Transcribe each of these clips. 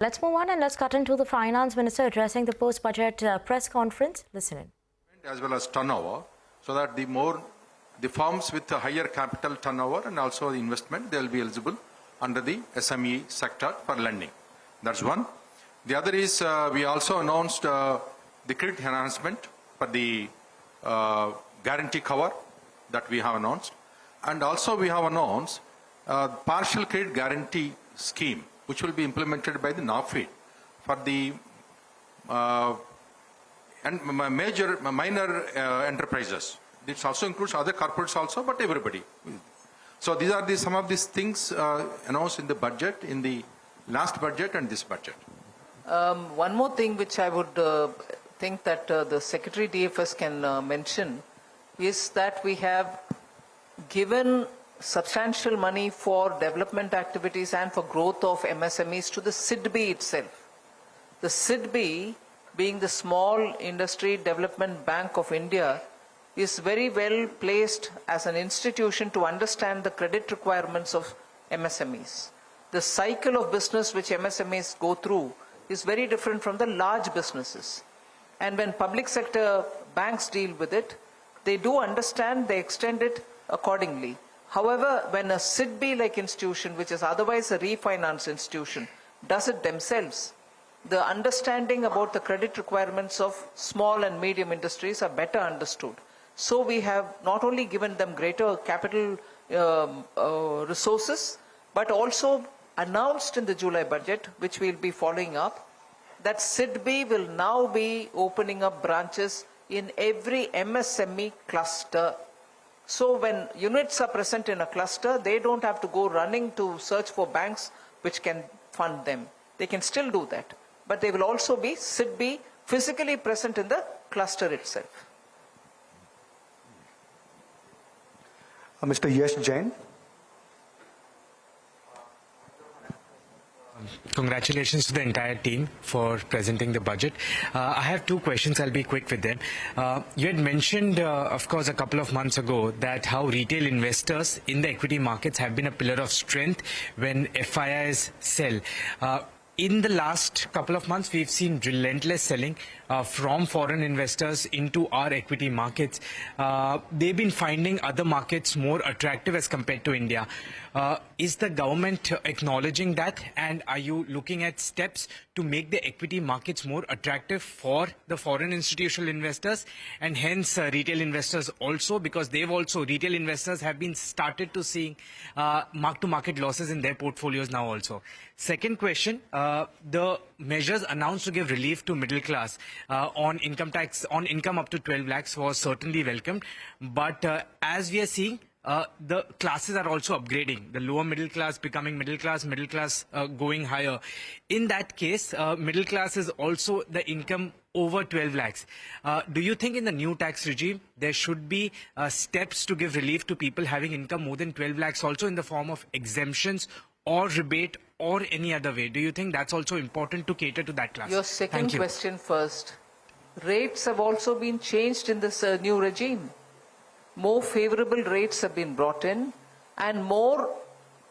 Let's move on and let's cut into the finance minister addressing the post-budget press conference. Listen in. As well as turnover, so that the firms with a higher capital turnover and also the investment, they will be eligible under the SME sector for lending. That's one. The other is we also announced the credit enhancement for the guarantee cover that we have announced, and also we have announced partial credit guarantee scheme, which will be implemented by the NAFED for the minor enterprises. This also includes other corporates also, but everybody. So these are some of these things announced in the budget, in the last budget and this budget. One more thing which I would think that the Secretary DFS can mention is that we have given substantial money for development activities and for growth of MSMEs to the SIDBI itself. The SIDBI, being the Small Industry Development Bank of India, is very well placed as an institution to understand the credit requirements of MSMEs. The cycle of business which MSMEs go through is very different from the large businesses. And when public sector banks deal with it, they do understand, they extend it accordingly. However, when a SIDBI-like institution, which is otherwise a refinance institution, does it themselves, the understanding about the credit requirements of small and medium industries are better understood. So we have not only given them greater capital resources, but also announced in the July budget, which we'll be following up, that SIDBI will now be opening up branches in every MSME cluster. So when units are present in a cluster, they don't have to go running to search for banks which can fund them. They can still do that. But they will also be SIDBI physically present in the cluster itself. Mr. Yash Jain. Congratulations to the entire team for presenting the budget. I have two questions. I'll be quick with them. You had mentioned, of course, a couple of months ago that how retail investors in the equity markets have been a pillar of strength when FIIs sell. In the last couple of months, we've seen relentless selling from foreign investors into our equity markets. They've been finding other markets more attractive as compared to India. Is the government acknowledging that? And are you looking at steps to make the equity markets more attractive for the foreign institutional investors and hence retail investors also? Because retail investors have been started to seeing mark-to-market losses in their portfolios now also. Second question, the measures announced to give relief to middle class on income tax, on income up to 12 lakhs was certainly welcomed. But as we are seeing, the classes are also upgrading. The lower middle class becoming middle class going higher. In that case, middle class is also the income over 12 lakhs. Do you think in the new tax regime, there should be steps to give relief to people having income more than 12 lakhs also in the form of exemptions or rebate or any other way? Do you think that's also important to cater to that class? Your second question first. Rates have also been changed in this new regime. More favorable rates have been brought in and more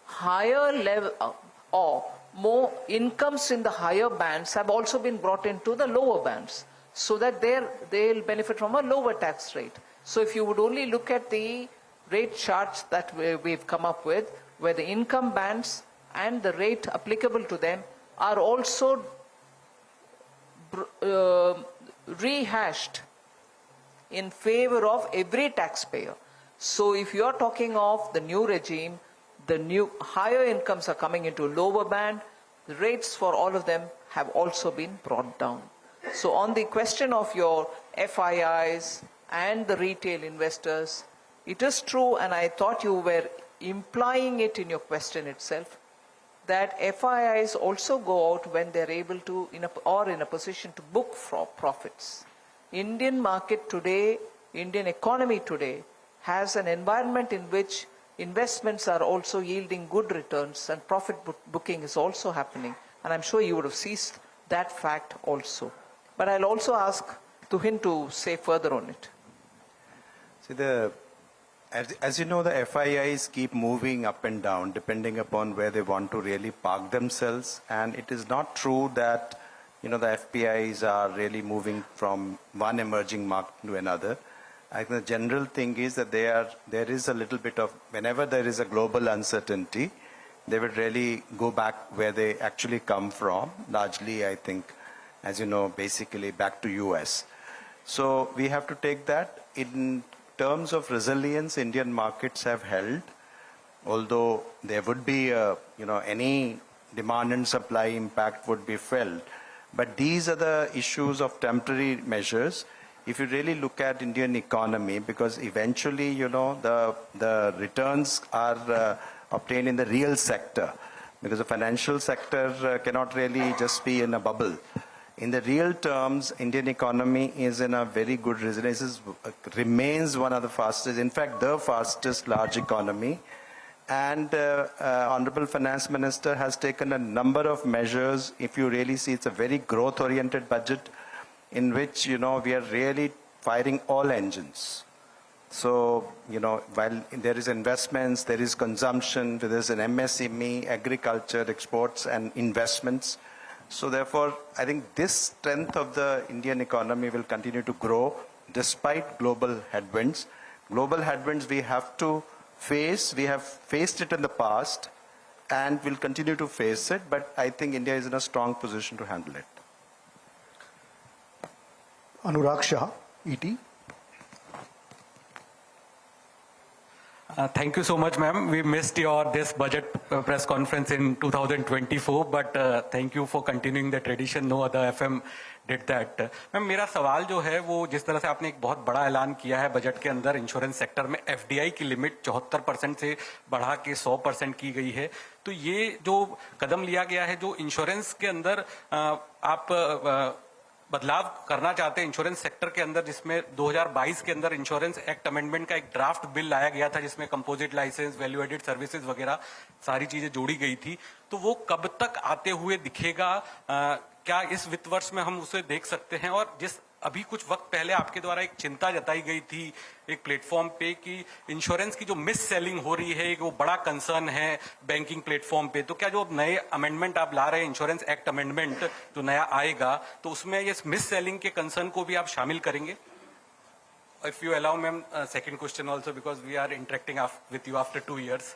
higher level or more incomes in the higher bands have also been brought into the lower bands so that they'll benefit from a lower tax rate. So if you would only look at the rate charts that we've come up with, where the income bands and the rate applicable to them are also rehashed in favor of every taxpayer. So if you are talking of the new regime, the new higher incomes are coming into lower band, the rates for all of them have also been brought down. So on the question of your FIIs and the retail investors, it is true, and I thought you were implying it in your question itself, that FIIs also go out when they're able to, in a position to book profits. Indian market today, Indian economy today, has an environment in which investments are also yielding good returns and profit booking is also happening. And I'm sure you would have seized that fact also. But I'll also ask Tuhin to say further on it. See, the As you know, the FIIs keep moving up and down depending upon where they want to really park themselves. And it is not true that, the FPIs are really moving from one emerging market to another. I think the general thing is that there is a little bit of, whenever there is a global uncertainty, they would really go back where they actually come from. Largely, I think, as you know, basically back to US. So we have to take that. In terms of resilience, Indian markets have held, although there would be, any demand and supply impact would be felt. But these are the issues of temporary measures. If you really look at Indian economy, because eventually, the returns are obtained in the real sector, because the financial sector cannot really just be in a bubble. In the real terms, Indian economy is in a very good resilience, remains one of the fastest, in fact, the fastest large economy. And Honorable Finance Minister has taken a number of measures. If you really see, it's a very growth-oriented budget in which, we are really firing all engines. So, while there is investments, there is consumption, there is an MSME, agriculture, exports, and investments. So therefore, I think this strength of the Indian economy will continue to grow despite global headwinds. Global headwinds we have to face. We have faced it in the past and will continue to face it. But I think India is in a strong position to handle it. Anurag Shah, ET. Thank you so much, ma'am. We missed this budget press conference in 2024, but thank you for continuing the tradition. No other FM did that. Ma'am मेरा सवाल जो है वो जिस तरह से आपने एक बहुत बड़ा ऐलान किया है बजट के अंदर इंश्योरेंस सेक्टर में एफडीआई की लिमिट 74% से बढ़ा के 100% की गई है, तो ये जो कदम लिया गया है जो इंश्योरेंस के अंदर आप बदलाव करना चाहते हैं इंश्योरेंस सेक्टर के अंदर, जिसमें 2022 के अंदर इंश्योरेंस एक्ट अमेंडमेंट का एक ड्राफ्ट बिल लाया गया था जिसमें composite licence, value added services वगैरह सारी चीजें जोड़ी गई थी, तो वो कब तक आते हुए दिखेगा? क्या इस वित्त वर्ष में हम उसे देख सकते हैं? और जिस अभी कुछ वक्त पहले आपके द्वारा एक चिंता जताई गई थी एक प्लेटफॉर्म पे कि इंश्योरेंस की जो मिस सेलिंग हो रही है वो बड़ा कंसर्न है बैंकिंग प्लेटफॉर्म पे, तो क्या जो नए अमेंडमेंट आप ला रहे हैं इंश्योरेंस एक्ट अमेंडमेंट जो नया आएगा तो उसमें ये मिस सेलिंग के कंसर्न को भी आप शामिल करेंगे? If you allow ma'am second question also because we are interacting with you after 2 years.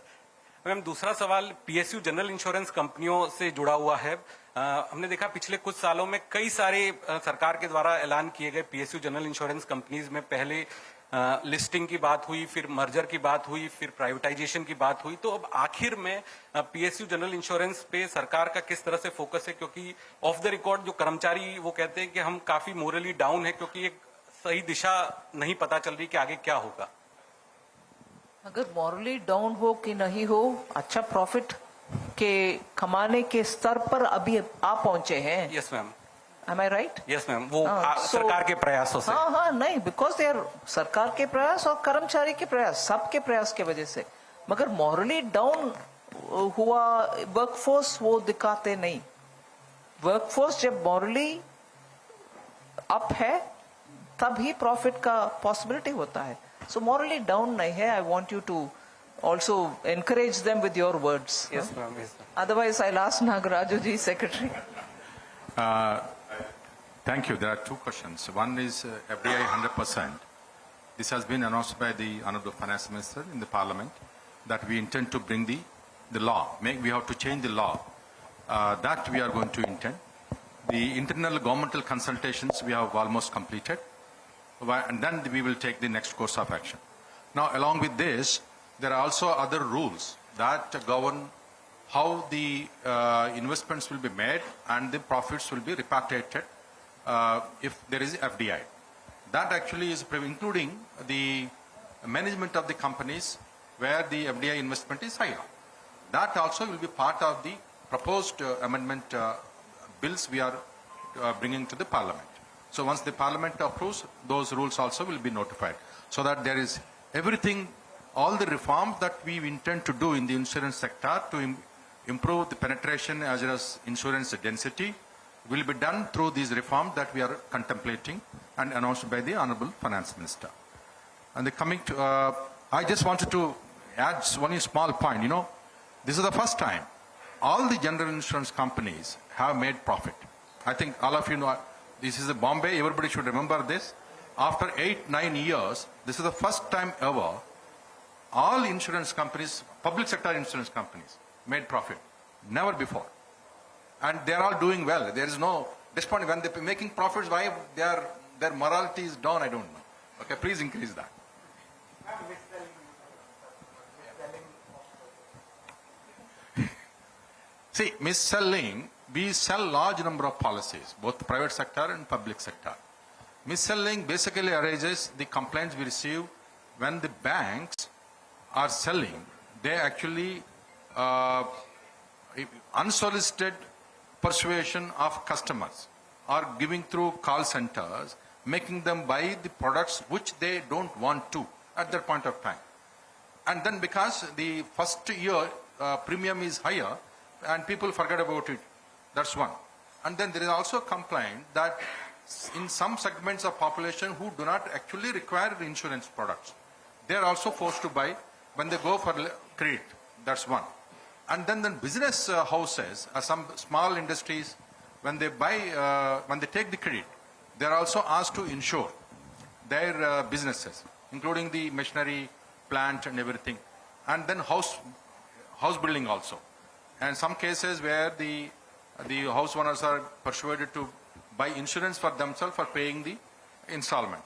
Ma'am दूसरा सवाल पीएसयू जनरल इंश्योरेंस कंपनियों से जुड़ा हुआ है. हमने देखा पिछले कुछ सालों में कई सारे सरकार के द्वारा ऐलान किए गए पीएसयू जनरल इंश्योरेंस कंपनीज में पहले लिस्टिंग की बात हुई, फिर मर्जर की बात हुई, फिर प्राइवेटाइजेशन की बात हुई, तो अब आखिर में पीएसयू जनरल इंश्योरेंस पे सरकार का किस तरह से फोकस है? क्योंकि ऑफ द रिकॉर्ड जो कर्मचारी वो कहते हैं कि हम काफी मोरली डाउन है क्योंकि एक सही दिशा नहीं पता चल रही कि आगे क्या होगा. अगर मॉरली डाउन हो कि नहीं हो, अच्छा प्रॉफिट के कमाने के स्तर पर अभी आप पहुंचे हैं. Yes ma'am. Am I right? Yes ma'am. वो सरकार के प्रयासों से. हाँ नहीं, बिकॉज दे आर सरकार के प्रयास और कर्मचारी के प्रयास, सबके प्रयास के वजह से. मगर मॉरली डाउन हुआ वर्कफोर्स वो दिखाते नहीं. वर्कफोर्स जब मॉरली अप है तब ही प्रॉफिट का पॉसिबिलिटी होता है. So morally down nahi hai. I want you to also encourage them with your words. Yes, ma'am. Yes, ma'am. Otherwise, I'll ask Nagaraju ji, Secretary. Thank you. There are two questions. One is FDI 100%. This has been announced by the Honorable Finance Minister in the Parliament that we intend to bring the law. We have to change the law. That we are going to intend. The internal governmental consultations we have almost completed. And then we will take the next course of action. Now, along with this, there are also other rules that govern how the investments will be made and the profits will be repatriated if there is FDI. That actually is including the management of the companies where the FDI investment is higher. That also will be part of the proposed amendment bills we are bringing to the Parliament. So once the Parliament approves, those rules also will be notified. So that there is everything, all the reforms that we intend to do in the insurance sector to improve the penetration as well as insurance density will be done through these reforms that we are contemplating and announced by the Honorable Finance Minister. And coming to I just wanted to add one small point. You know, this is the first time all the general insurance companies have made profit. I think all of you know, this is Bombay, everybody should remember this. After 8-9 years, this is the first time ever all insurance companies, public sector insurance companies, made profit. Never before. And they are all doing well. There is no, despite when they're making profits, why their morality is down, I don't know. Okay, please increase that. See, mis-selling, we sell large number of policies, both private sector and public sector. Mis-selling basically arises the complaints we receive when the banks are selling. They actually unsolicited persuasion of customers or giving through call centers, making them buy the products which they don't want to at that point of time. And then because the first year premium is higher and people forget about it, that's one. And then there is also a complaint that in some segments of population who do not actually require insurance products, they are also forced to buy when they go for credit. That's one. And then business houses, some small industries, when they buy, when they take the credit, they are also asked to insure their businesses, including the machinery, plant and everything. And then house building also. And some cases where the house owners are persuaded to buy insurance for themselves for paying the installment.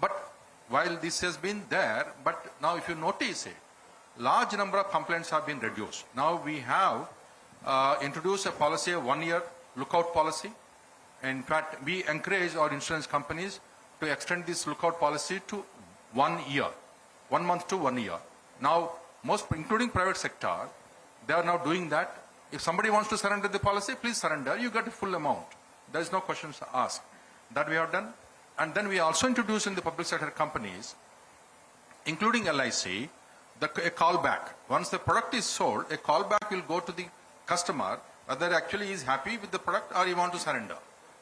But while this has been there, but now if you notice it, large number of complaints have been reduced. Now we have introduced a policy, a 1-year lookout policy. In fact, we encourage our insurance companies to extend this lookout policy to 1 year, 1 month to 1 year. Now, most, including private sector, they are now doing that. If somebody wants to surrender the policy, please surrender. You get a full amount. There is no questions asked. That we have done. And then we also introduced in the public sector companies, including LIC, a callback. Once the product is sold, a callback will go to the customer whether actually he is happy with the product or he wants to surrender.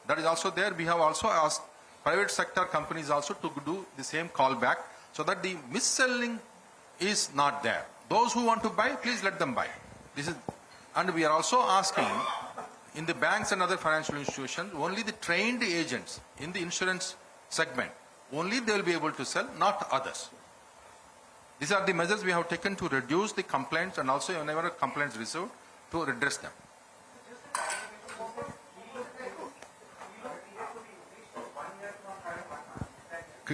That is also there. We have also asked private sector companies also to do the same callback so that the mis-selling is not there. Those who want to buy, please let them buy. This is, and we are also asking in the banks and other financial institutions, only the trained agents in the insurance segment, only they will be able to sell, not others. These are the measures we have taken to reduce the complaints and also whenever complaints received to redress them.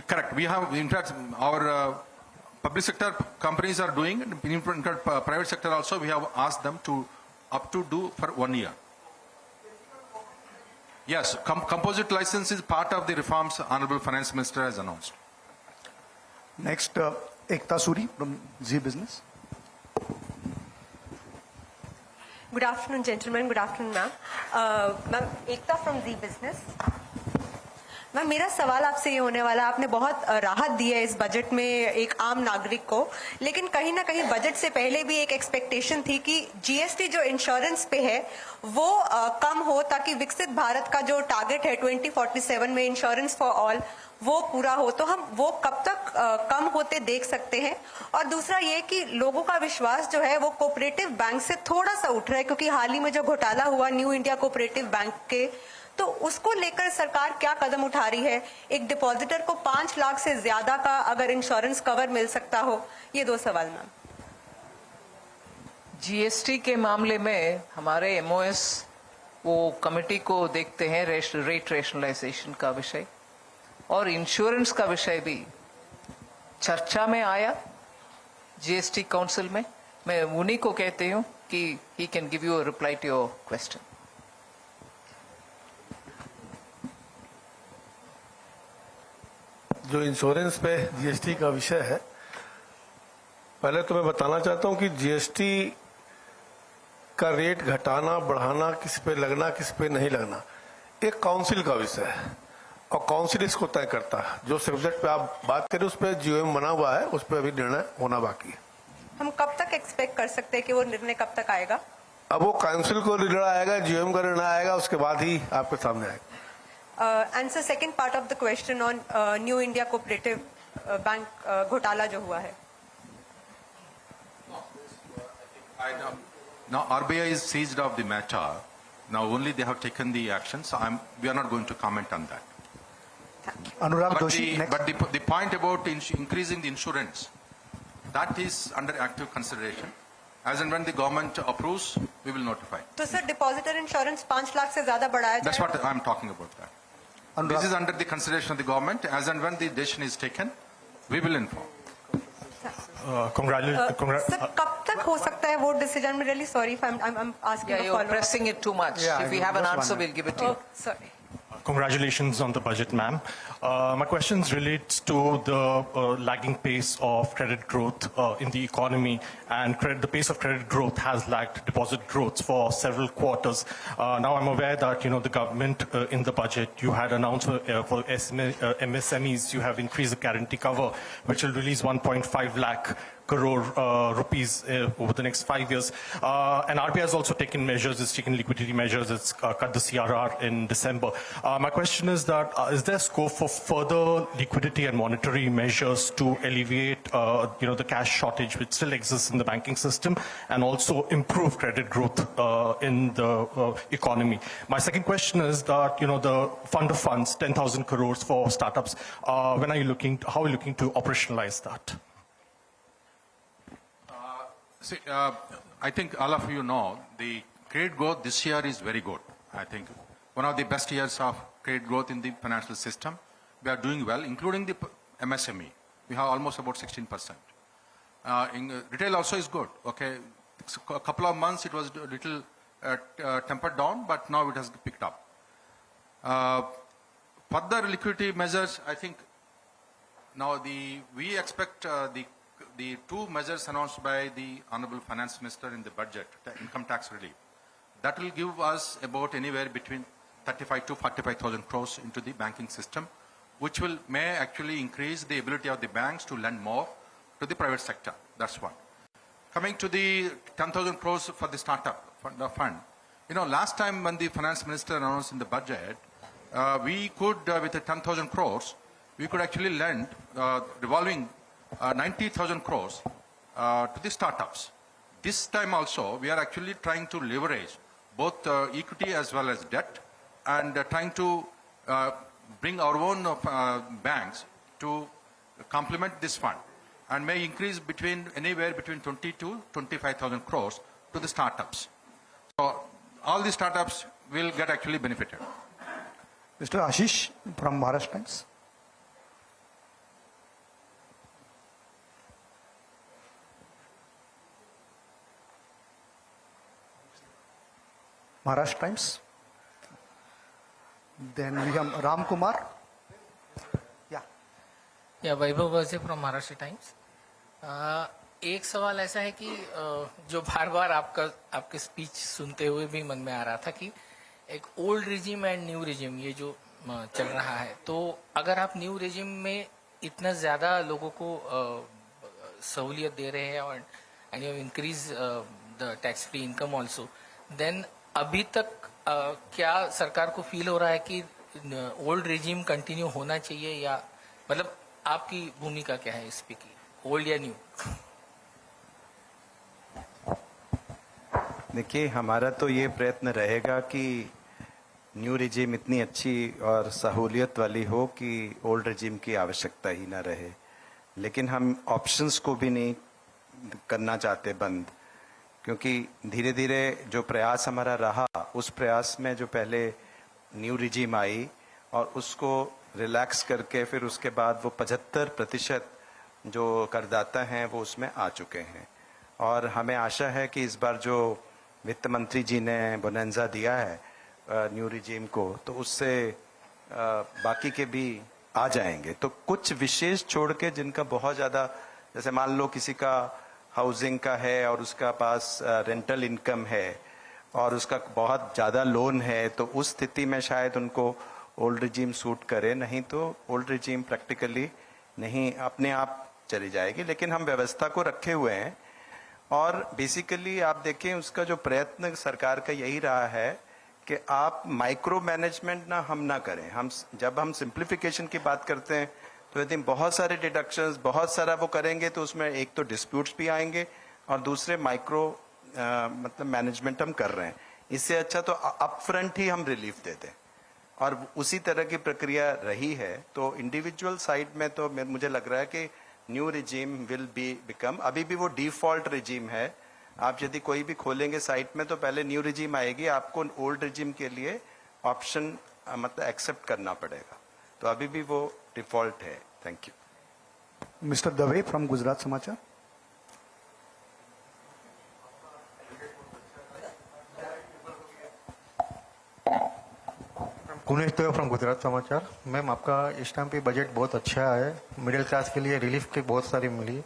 Correct. We have, in fact, our public sector companies are doing, and in fact, private sector also, we have asked them to up to do for 1 year. Yes, composite license is part of the reforms Honorable Finance Minister has announced. Next, Ekta Suri from Z Business. Good afternoon, gentlemen. Good afternoon, ma'am. Ma'am, Ekta from Z Business. Ma'am मेरा सवाल आपसे ये होने वाला, आपने बहुत राहत दी है इस बजट में एक आम नागरिक को, लेकिन कहीं ना कहीं बजट से पहले भी एक एक्सपेक्टेशन थी कि जीएसटी जो इंश्योरेंस पे है वो कम हो ताकि विकसित भारत का जो टारगेट है 2047 में इंश्योरेंस फॉर ऑल वो पूरा हो। तो हम वो कब तक कम होते देख सकते हैं? और दूसरा ये कि लोगों का विश्वास जो है वो कोऑपरेटिव बैंक से थोड़ा सा उठ रहा है, क्योंकि हाल ही में जो घोटाला हुआ न्यू इंडिया कोऑपरेटिव बैंक के, तो उसको लेकर सरकार क्या कदम उठा रही है? एक डिपॉजिटर को 5 लाख से ज्यादा का अगर इंश्योरेंस कवर मिल सकता हो। ये 2 सवाल मैम। जीएसटी के मामले में हमारे एमओएस वो कमेटी को देखते हैं, रेट रेशनलाइजेशन का विषय और इंश्योरेंस का विषय भी चर्चा में आया जीएसटी काउंसिल में। मैं उन्हीं को कहती हूँ कि he can give you a reply to your question. जो इंश्योरेंस पे जीएसटी का विषय है, पहले तो मैं बताना चाहता हूं कि जीएसटी का रेट घटाना बढ़ाना, किस पे लगना किस पे नहीं लगना, एक काउंसिल का विषय है और काउंसिल इसको तय करता है। जो सब्जेक्ट पे आप बात करें उस पर जीओएम बना हुआ है, उस पर अभी निर्णय होना बाकी है। हम कब तक एक्सपेक्ट कर सकते हैं कि वो निर्णय कब तक आएगा? अब वो काउंसिल को निर्णय आएगा, जीओएम का निर्णय आएगा, उसके बाद ही आपके सामने आएगा। Answer second part of the question on new India cooperative bank घोटाला जो हुआ है। I know. Now RBI is seized of the matter. Now only they have taken the actions. We are not going to comment on that. Anurag But, Doshi, next. the point about increasing the insurance, that is under active consideration. As and when the government approves, we will notify. तो sir depositor insurance 5 lakh से ज्यादा बढ़ाया That's जाए what I'm talking about. That. This is under the consideration of the government. As and when the decision is taken, we will inform. Sir कब तक हो सकता है वो डिसीजन में really sorry if I am asking Yeah, a you're follow pressing it too much. Yeah, If we I have an just answer, wondered. we'll give it to you. Sorry Congratulations on the budget, ma'am. My questions relates to the lagging pace of credit growth in the economy, and the pace of credit growth has lagged deposit growth for several quarters. Now I'm aware that the government in the budget you had announced for MSMEs you have increased the guarantee cover, which will release 1.5 lakh crore rupees over the next 5 years. And RBI has also taken measures, it's taken liquidity measures, it's cut the CRR in December. My question is that is there scope for further liquidity and monetary measures to alleviate the cash shortage which still exists in the banking system and also improve credit growth in the economy? My second question is that the fund of funds, 10,000 crores for startups, how are you looking to operationalize that? See, I think all of you know the credit growth this year is very good. I think one of the best years of credit growth in the financial system. We are doing well, including the MSME. We have almost about 16%. In retail also is good. Okay, a couple of months it was a little tempered down, but now it has picked up. Further liquidity measures, I think now we expect the two measures announced by the Honorable Finance Minister in the budget, the income tax relief, that will give us about anywhere between 35 to 45,000 crores into the banking system, which may actually increase the ability of the banks to lend more to the private sector. That's one. Coming to the 10,000 crores for the startup fund, last time when the Finance Minister announced in the budget, we could, with the 10,000 crores, we could actually lend revolving 90,000 crores to the startups. This time also, we are actually trying to leverage both equity as well as debt, and trying to bring our own banks to complement this fund, and may increase anywhere between 20 to 25,000 crores to the startups. So all the startups will get actually benefited. Mr. Ashish from Maharashtra Times. Maharashtra Times. Then we have Ram Kumar. या वैभव वैसे from Maharashtra times. एक सवाल ऐसा है कि जो बार बार आपके speech सुनते हुए भी मन में आ रहा था कि एक old regime and new regime ये जो चल रहा है, तो अगर आप न्यू रिजिम में इतना ज्यादा लोगों को सहूलियत दे रहे हैं और and you increase the tax free income also, then अभी तक क्या सरकार को फील हो रहा है कि ओल्ड रिजिम कंटिन्यू होना चाहिए, या मतलब आपकी भूमिका क्या है इस पे की, ओल्ड या न्यू? देखिए, हमारा तो ये प्रयत्न रहेगा कि न्यू रिजीम इतनी अच्छी और सहूलियत वाली हो कि ओल्ड रिजीम की आवश्यकता ही ना रहे, लेकिन हम ऑप्शंस को भी नहीं करना चाहते बंद, क्योंकि धीरे धीरे जो प्रयास हमारा रहा उस प्रयास में जो पहले न्यू रिजीम आई और उसको रिलैक्स करके फिर उसके बाद वो 75% जो करदाता हैं वो उसमें आ चुके हैं, और हमें आशा है कि इस बार जो वित्त मंत्री जी ने बोनंजा दिया है न्यू रिजीम को, तो उससे बाकी के भी आ जाएंगे। तो कुछ विशेष छोड़ के जिनका बहुत ज़्यादा, जैसे मान लो किसी का हाउसिंग का है और उसका पास रेंटल इनकम है और उसका बहुत ज़्यादा लोन है, तो उस स्थिति में शायद उनको ओल्ड रिजीम सूट करे, नहीं तो ओल्ड रिजीम प्रैक्टिकली नहीं अपने आप चली जाएगी। लेकिन हम व्यवस्था को रखे हुए हैं, और बेसिकली आप देखें उसका जो प्रयत्न सरकार का यही रहा है कि आप माइक्रो मैनेजमेंट हम ना करें। जब हम सिंप्लीफिकेशन की बात करते हैं तो यदि बहुत सारे डिडक्शंस बहुत सारा वो करेंगे तो उसमें एक तो डिस्प्यूट्स भी आएंगे और दूसरे माइक्रो मतलब मैनेजमेंट हम कर रहे हैं। इससे अच्छा तो अप फ्रंट ही हम रिलीफ दे दें, और उसी तरह की प्रक्रिया रही है। तो इंडिविजुअल साइड में तो मुझे लग रहा है कि new regime will be become, अभी भी वो डिफॉल्ट रिजीम है। आप यदि कोई भी खोलेंगे साइट में तो पहले न्यू रिजीम आएगी, आपको ओल्ड रिजीम के लिए ऑप्शन मतलब एक्सेप्ट करना पड़ेगा। तो अभी भी वो डिफॉल्ट है। Thank you. Mister Dave from Gujarat समाचार। कुनेश देव फ्रॉम गुजरात समाचार। मैम, आपका इस टाइम पे बजट बहुत अच्छा है, मिडिल क्लास के लिए रिलीफ की बहुत सारी मिली।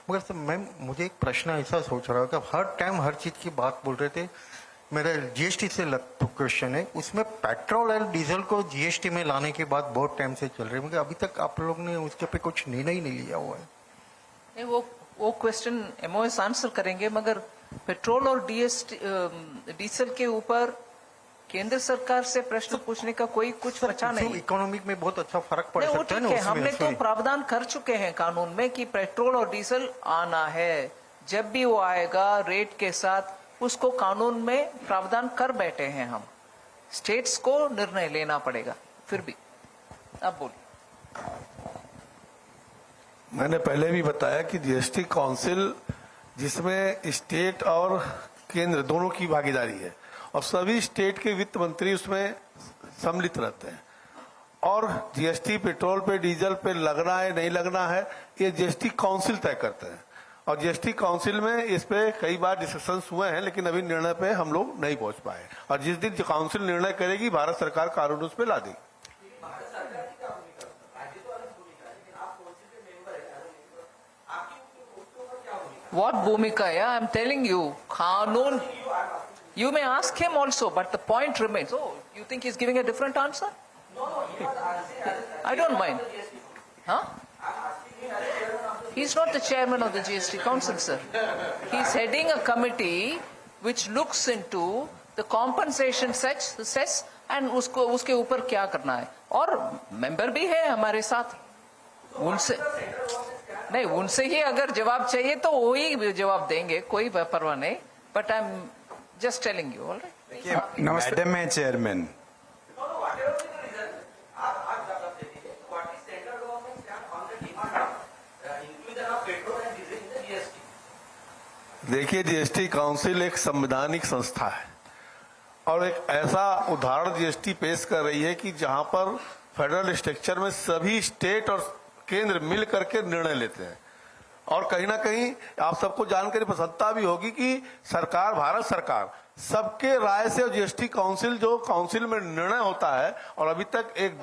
मगर सर मैम, मुझे एक प्रश्न ऐसा सोच रहा हूँ कि हर टाइम हर चीज की बात बोल रहे थे। मेरा जीएसटी से क्वेश्चन है, उसमें पेट्रोल और डीजल को जीएसटी में लाने की बात बहुत टाइम से चल रही है, मगर अभी तक आप लोग ने उसके पे कुछ निर्णय ही नहीं लिया हुआ है। नहीं, वो क्वेश्चन एमओएस आंसर करेंगे, मगर पेट्रोल और डीजल के ऊपर केंद्र सरकार से प्रश्न पूछने का कोई कुछ बचा नहीं। इकोनॉमिक में बहुत अच्छा फर्क पड़ सकता है ना उसमें। हमने तो प्रावधान कर चुके हैं कानून में कि पेट्रोल और डीजल आना है, जब भी वो आएगा रेट के साथ उसको कानून में प्रावधान कर बैठे हैं हम। स्टेट्स को निर्णय लेना पड़ेगा। फिर भी अब बोलिए। मैंने पहले भी बताया कि जीएसटी काउंसिल जिसमें स्टेट और केंद्र दोनों की भागीदारी है और सभी स्टेट के वित्त मंत्री उसमें सम्मिलित रहते हैं, और जीएसटी पेट्रोल पे डीजल पे लगना है नहीं लगना है ये जीएसटी काउंसिल तय करते हैं। और जीएसटी काउंसिल में इस पे कई बार डिस्कशंस हुए हैं, लेकिन अभी निर्णय पे हम लोग नहीं पहुंच पाए। और जिस दिन काउंसिल निर्णय करेगी भारत सरकार कानून उस पे ला देगी। What Bhumika? Yeah, I'm telling you, Kanun. You may ask him also, but the point remains. Oh, you think he's giving a different answer? I don't mind. Huh? He's not the chairman of the GST Council, sir. He's heading a committee which looks into the compensation sets and उसके ऊपर क्या करना है। और member भी है हमारे साथ, उनसे ही अगर जवाब चाहिए तो वो ही जवाब देंगे, कोई परवाह नहीं। But I am just telling you. Alright, madam है चेयरमैन। देखिए, जीएसटी काउंसिल एक संवैधानिक संस्था है और एक ऐसा उदाहरण जीएसटी पेश कर रही है कि जहां पर फेडरल स्ट्रक्चर में सभी स्टेट और केंद्र मिल करके निर्णय लेते हैं। और कहीं ना कहीं आप सबको जानकारी प्रसन्नता भी होगी कि सरकार, भारत सरकार सबके राय से जीएसटी काउंसिल जो काउंसिल में निर्णय होता है, और अभी तक एक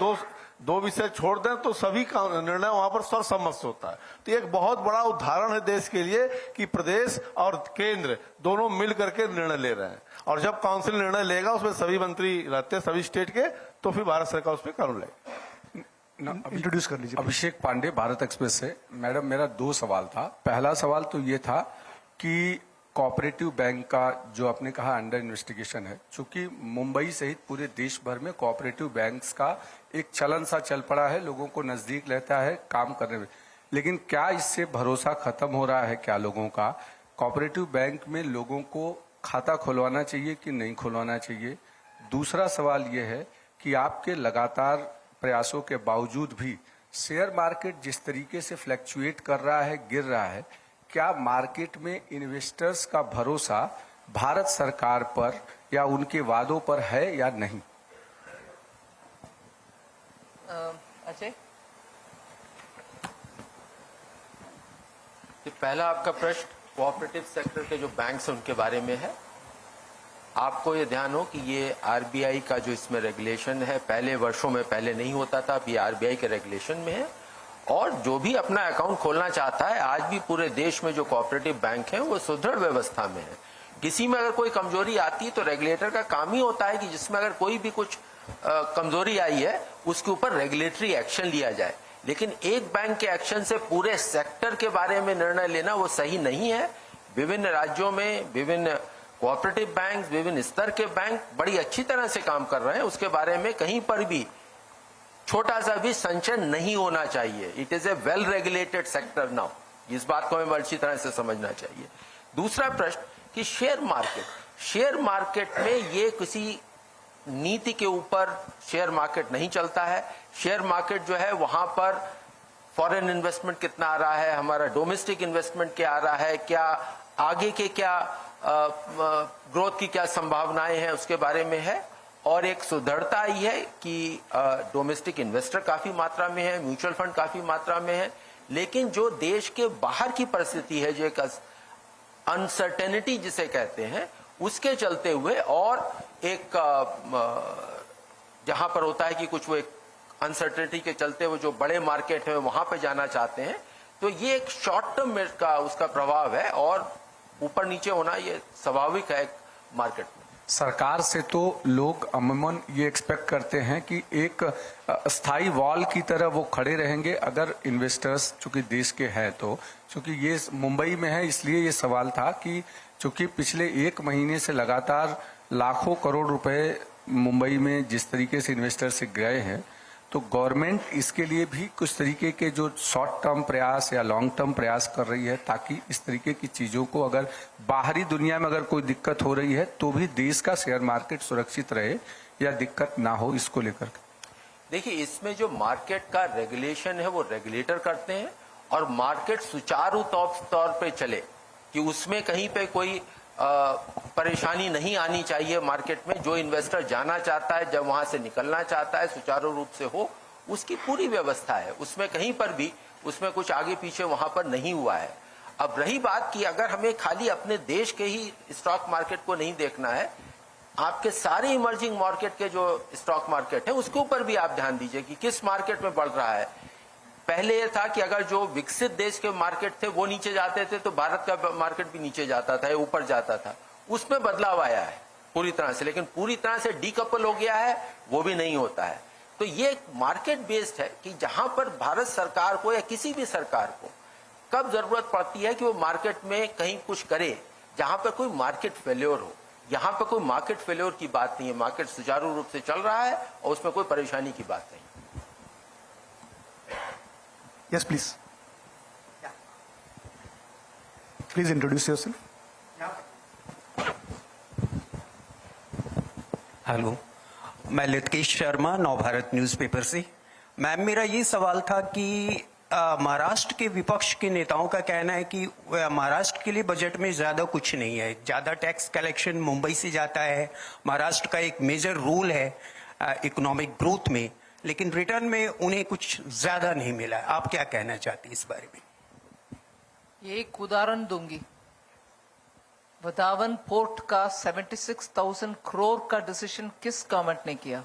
दो विषय छोड़ दें तो सभी निर्णय वहां पर सर्वसम्मत से होता है। तो एक बहुत बड़ा उदाहरण है देश के लिए कि प्रदेश और केंद्र दोनों मिल करके निर्णय ले रहे हैं, और जब काउंसिल निर्णय लेगा उसमें सभी मंत्री रहते हैं सभी स्टेट के, तो फिर भारत सरकार उस पर कानून लेगी। इंट्रोड्यूस कर लीजिए। अभिषेक पांडे, भारत एक्सप्रेस से। मैडम, मेरा 2 सवाल था। पहला सवाल तो ये था कि कोऑपरेटिव बैंक का जो आपने कहा अंडर इन्वेस्टिगेशन है, चूंकि मुंबई सहित पूरे देश भर में कोऑपरेटिव बैंक्स का एक चलन सा चल पड़ा है, लोगों को नजदीक रहता है काम करने में, लेकिन क्या इससे भरोसा खत्म हो रहा है क्या लोगों का? कोऑपरेटिव बैंक में लोगों को खाता खुलवाना चाहिए कि नहीं खुलवाना चाहिए? दूसरा सवाल ये है कि आपके लगातार प्रयासों के बावजूद भी शेयर मार्केट जिस तरीके से फ्लक्चुएट कर रहा है, गिर रहा है, क्या मार्केट में इन्वेस्टर्स का भरोसा भारत सरकार पर या उनके वादों पर है या नहीं? अजय, पहला आपका प्रश्न कोऑपरेटिव सेक्टर के जो बैंक्स हैं उनके बारे में है। आपको ये ध्यान हो कि ये आरबीआई का जो इसमें रेगुलेशन है, पहले वर्षों में पहले नहीं होता था, अब ये आरबीआई के रेगुलेशन में है। और जो भी अपना अकाउंट खोलना चाहता है, आज भी पूरे देश में जो कोऑपरेटिव बैंक हैं वो सुदृढ़ व्यवस्था में है। किसी में अगर कोई कमजोरी आती है तो रेगुलेटर का काम ही होता है कि जिसमें अगर कोई भी कुछ कमजोरी आई है उसके ऊपर रेगुलेटरी एक्शन लिया जाए। लेकिन एक बैंक के एक्शन से पूरे सेक्टर के बारे में निर्णय लेना वो सही नहीं है। विभिन्न राज्यों में विभिन्न कोऑपरेटिव बैंक, विभिन्न स्तर के बैंक बड़ी अच्छी तरह से काम कर रहे हैं, उसके बारे में कहीं पर भी छोटा सा भी संशय नहीं होना चाहिए। It is a well regulated sector now, इस बात को हमें अच्छी तरह से समझना चाहिए। दूसरा प्रश्न कि शेयर मार्केट में ये किसी नीति के ऊपर शेयर मार्केट नहीं चलता है। शेयर मार्केट जो है वहां पर फॉरेन इन्वेस्टमेंट कितना आ रहा है, हमारा डोमेस्टिक इन्वेस्टमेंट क्या आ रहा है, क्या आगे के क्या ग्रोथ की क्या संभावनाएं हैं उसके बारे में है। और एक सुदृढ़ता आई है कि डोमेस्टिक इन्वेस्टर काफी मात्रा में है, म्यूचुअल फंड काफी मात्रा में है, लेकिन जो देश के बाहर की परिस्थिति है, जो एक अनसर्टेनिटी जिसे कहते हैं, उसके चलते हुए और एक जहां पर होता है कि कुछ वो एक अनसर्टेनिटी के चलते वो जो बड़े मार्केट है वहां पे जाना चाहते हैं, तो ये एक शॉर्ट टर्म का उसका प्रभाव है और ऊपर नीचे होना ये स्वाभाविक है मार्केट में। सरकार से तो लोग अमूमन ये एक्सपेक्ट करते हैं कि एक स्थायी वॉल की तरह वो खड़े रहेंगे अगर इन्वेस्टर्स चूंकि देश के हैं। तो चूंकि ये मुंबई में है इसलिए ये सवाल था कि चूंकि पिछले 1 महीने से लगातार लाखों करोड़ रुपए मुंबई में जिस तरीके से इन्वेस्टर से गए हैं, तो गवर्नमेंट इसके लिए भी कुछ तरीके के जो शॉर्ट टर्म प्रयास या लॉन्ग टर्म प्रयास कर रही है ताकि इस तरीके की चीजों को अगर बाहरी दुनिया में अगर कोई दिक्कत हो रही है तो भी देश का शेयर मार्केट सुरक्षित रहे या दिक्कत ना हो, इसको लेकर। देखिए, इसमें जो मार्केट का रेगुलेशन है वो रेगुलेटर करते हैं और मार्केट सुचारू तौर पे चले कि उसमें कहीं पे कोई परेशानी नहीं आनी चाहिए। मार्केट में जो इन्वेस्टर जाना चाहता है, जब वहां से निकलना चाहता है, सुचारू रूप से हो, उसकी पूरी व्यवस्था है। उसमें कहीं पर भी उसमें कुछ आगे पीछे वहां पर नहीं हुआ है। अब रही बात कि अगर हमें खाली अपने देश के ही स्टॉक मार्केट को नहीं देखना है, आपके सारे इमर्जिंग मार्केट के जो स्टॉक मार्केट है उसके ऊपर भी आप ध्यान दीजिए कि किस मार्केट में बढ़ रहा है। पहले यह था कि अगर जो विकसित देश के मार्केट थे वो नीचे जाते थे तो भारत का मार्केट भी नीचे जाता था या ऊपर जाता था। उसमें बदलाव आया है पूरी तरह से, लेकिन पूरी तरह से डीकपल हो गया है वो भी नहीं होता है। तो ये मार्केट बेस्ड है कि जहां पर भारत सरकार को या किसी भी सरकार को कब जरूरत पड़ती है कि वो मार्केट में कहीं कुछ करे जहां पर कोई मार्केट फेल्योर हो। यहां पर कोई मार्केट फेल्योर की बात नहीं है, मार्केट सुचारू रूप से चल रहा है और उसमें कोई परेशानी की बात नहीं। Yes, please. Please introduce yourself. Hello, मैं लितकेश शर्मा, नवभारत न्यूज़पेपर से। मैम, मेरा ये सवाल था कि महाराष्ट्र के विपक्ष के नेताओं का कहना है कि महाराष्ट्र के लिए बजट में ज्यादा कुछ नहीं है, ज्यादा टैक्स कलेक्शन मुंबई से जाता है, महाराष्ट्र का एक मेजर रोल है इकोनॉमिक ग्रोथ में, लेकिन रिटर्न में उन्हें कुछ ज्यादा नहीं मिला। आप क्या कहना चाहते हैं इस बारे में? ये एक उदाहरण दूंगी। वधावन पोर्ट का 76,000 करोड़ का डिसीजन किस गवर्नमेंट ने किया?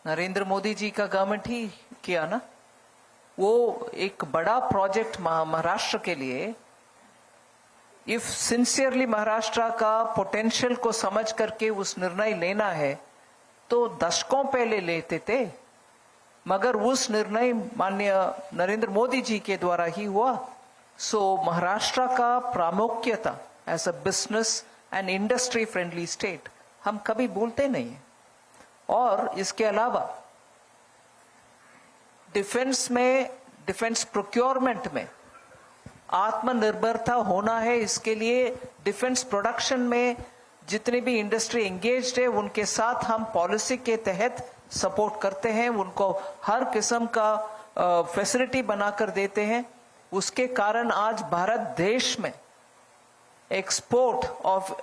नरेंद्र मोदी जी का गवर्नमेंट ही किया ना। वो एक बड़ा प्रोजेक्ट महाराष्ट्र के लिए, इफ सिंसियरली महाराष्ट्र का पोटेंशियल को समझ करके उस निर्णय लेना है तो दशकों पहले लेते थे, मगर उस निर्णय माननीय नरेंद्र मोदी जी के द्वारा ही हुआ। सो महाराष्ट्र का प्रामुख्यता as a business and industry friendly state हम कभी भूलते नहीं है। और इसके अलावा डिफेंस में, डिफेंस प्रोक्योरमेंट में आत्मनिर्भरता होना है। इसके लिए डिफेंस प्रोडक्शन में जितने भी इंडस्ट्री एंगेज्ड है उनके साथ हम पॉलिसी के तहत सपोर्ट करते हैं, उनको हर किस्म का फैसिलिटी बनाकर देते हैं। उसके कारण आज भारत देश में एक्सपोर्ट ऑफ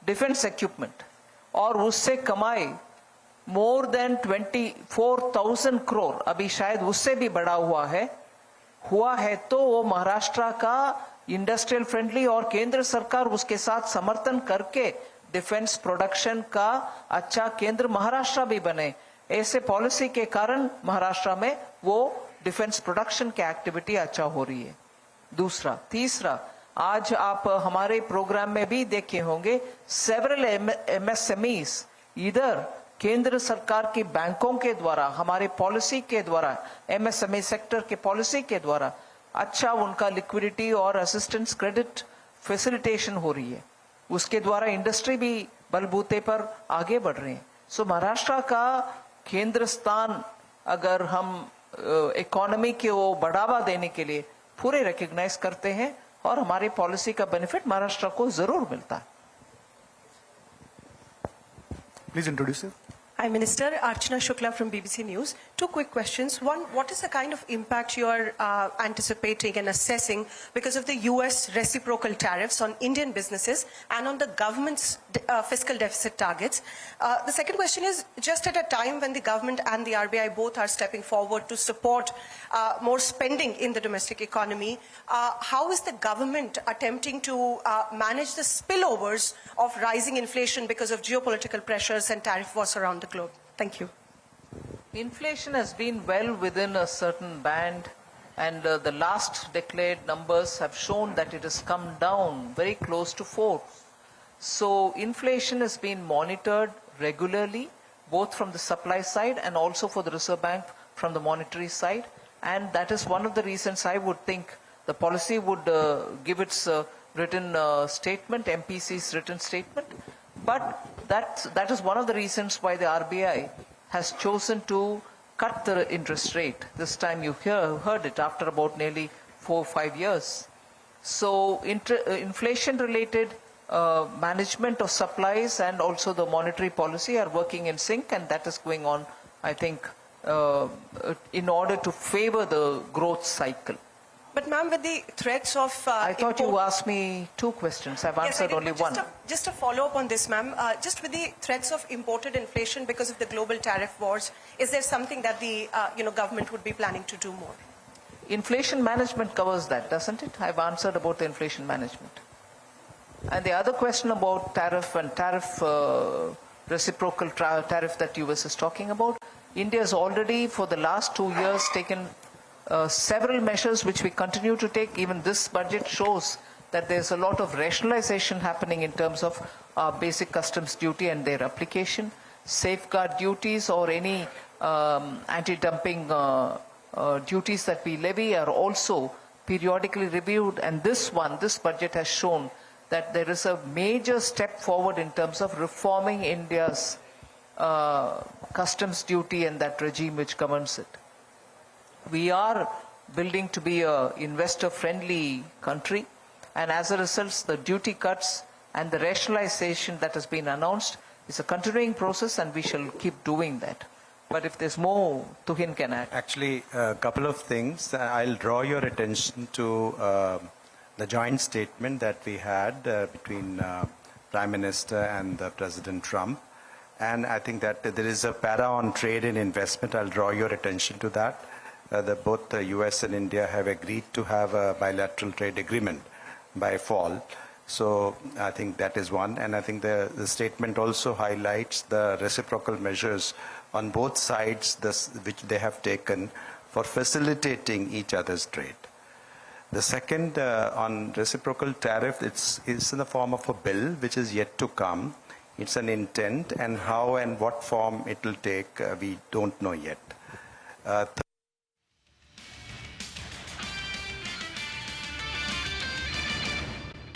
डिफेंस इक्विपमेंट और उससे कमाई मोर देन 24,000 करोड़, अभी शायद उससे भी बड़ा हुआ है तो वो महाराष्ट्र का इंडस्ट्रियल फ्रेंडली और केंद्र सरकार उसके साथ समर्थन करके डिफेंस प्रोडक्शन का अच्छा केंद्र महाराष्ट्र भी बने। ऐसे पॉलिसी के कारण महाराष्ट्र में वो डिफेंस प्रोडक्शन की एक्टिविटी अच्छा हो रही है। दूसरा, तीसरा, आज आप हमारे प्रोग्राम में भी देखे होंगे सेवरल एमएसएमईज इधर केंद्र सरकार की बैंकों के द्वारा, हमारे पॉलिसी के द्वारा, एमएसएमई सेक्टर के पॉलिसी के द्वारा अच्छा उनका लिक्विडिटी और असिस्टेंस क्रेडिट फैसिलिटेशन हो रही है। उसके द्वारा इंडस्ट्री भी बलबूते पर आगे बढ़ रहे हैं। सो महाराष्ट्र का केंद्र स्थान अगर हम इकोनॉमी को बढ़ावा देने के लिए पूरे रिकॉग्नाइज करते हैं और हमारे पॉलिसी का बेनिफिट महाराष्ट्र को जरूर मिलता है। Please introduce yourself. Hi, Minister. Archana Shukla from BBC News. Two quick questions. One, what is the kind of impact you are anticipating and assessing because of the US reciprocal tariffs on Indian businesses and on the government's fiscal deficit targets? The second question is, just at a time when the government and the RBI both are stepping forward to support more spending in the domestic economy, how is the government attempting to manage the spillovers of rising inflation because of geopolitical pressures and tariff wars around the globe? Thank you. Inflation has been well within a certain band, and the last declared numbers have shown that it has come down very close to 4. So inflation has been monitored regularly, both from the supply side and also for the Reserve Bank from the monetary side, and that is one of the reasons I would think the policy would give its written statement, MPC's written statement. But that is one of the reasons why the RBI has chosen to cut the interest rate. This time you heard it after about nearly 4 or 5 years. So inflation-related management of supplies and also the monetary policy are working in sync, and that is going on, I think, in order to favor the growth cycle. But ma'am, with the threats of... I thought you asked me 2 questions. I've answered only one. Just a follow-up on this, ma'am. Just with the threats of imported inflation because of the global tariff wars, is there something that the government would be planning to do more? Inflation management covers that, doesn't it? I've answered about the inflation management. And the other question about tariff and reciprocal tariff that US is talking about, India has already for the last 2 years taken several measures which we continue to take. Even this budget shows that there's a lot of rationalization happening in terms of basic customs duty and their application. Safeguard duties or any anti-dumping duties that we levy are also periodically reviewed, and this budget has shown that there is a major step forward in terms of reforming India's customs duty and that regime which governs it. We are building to be an investor-friendly country, and as a result, the duty cuts and the rationalization that has been announced is a continuing process, and we shall keep doing that. But if there's more, Tuhin can add. Actually, a couple of things. I'll draw your attention to the joint statement that we had between Prime Minister and President Trump. And I think that there is a para on trade and investment. I'll draw your attention to that. Both the US and India have agreed to have a bilateral trade agreement by fall. So I think that is one. And I think the statement also highlights the reciprocal measures on both sides which they have taken for facilitating each other's trade. The second, on reciprocal tariff, it's in the form of a bill which is yet to come. It's an intent, and how and what form it will take, we don't know yet. Third,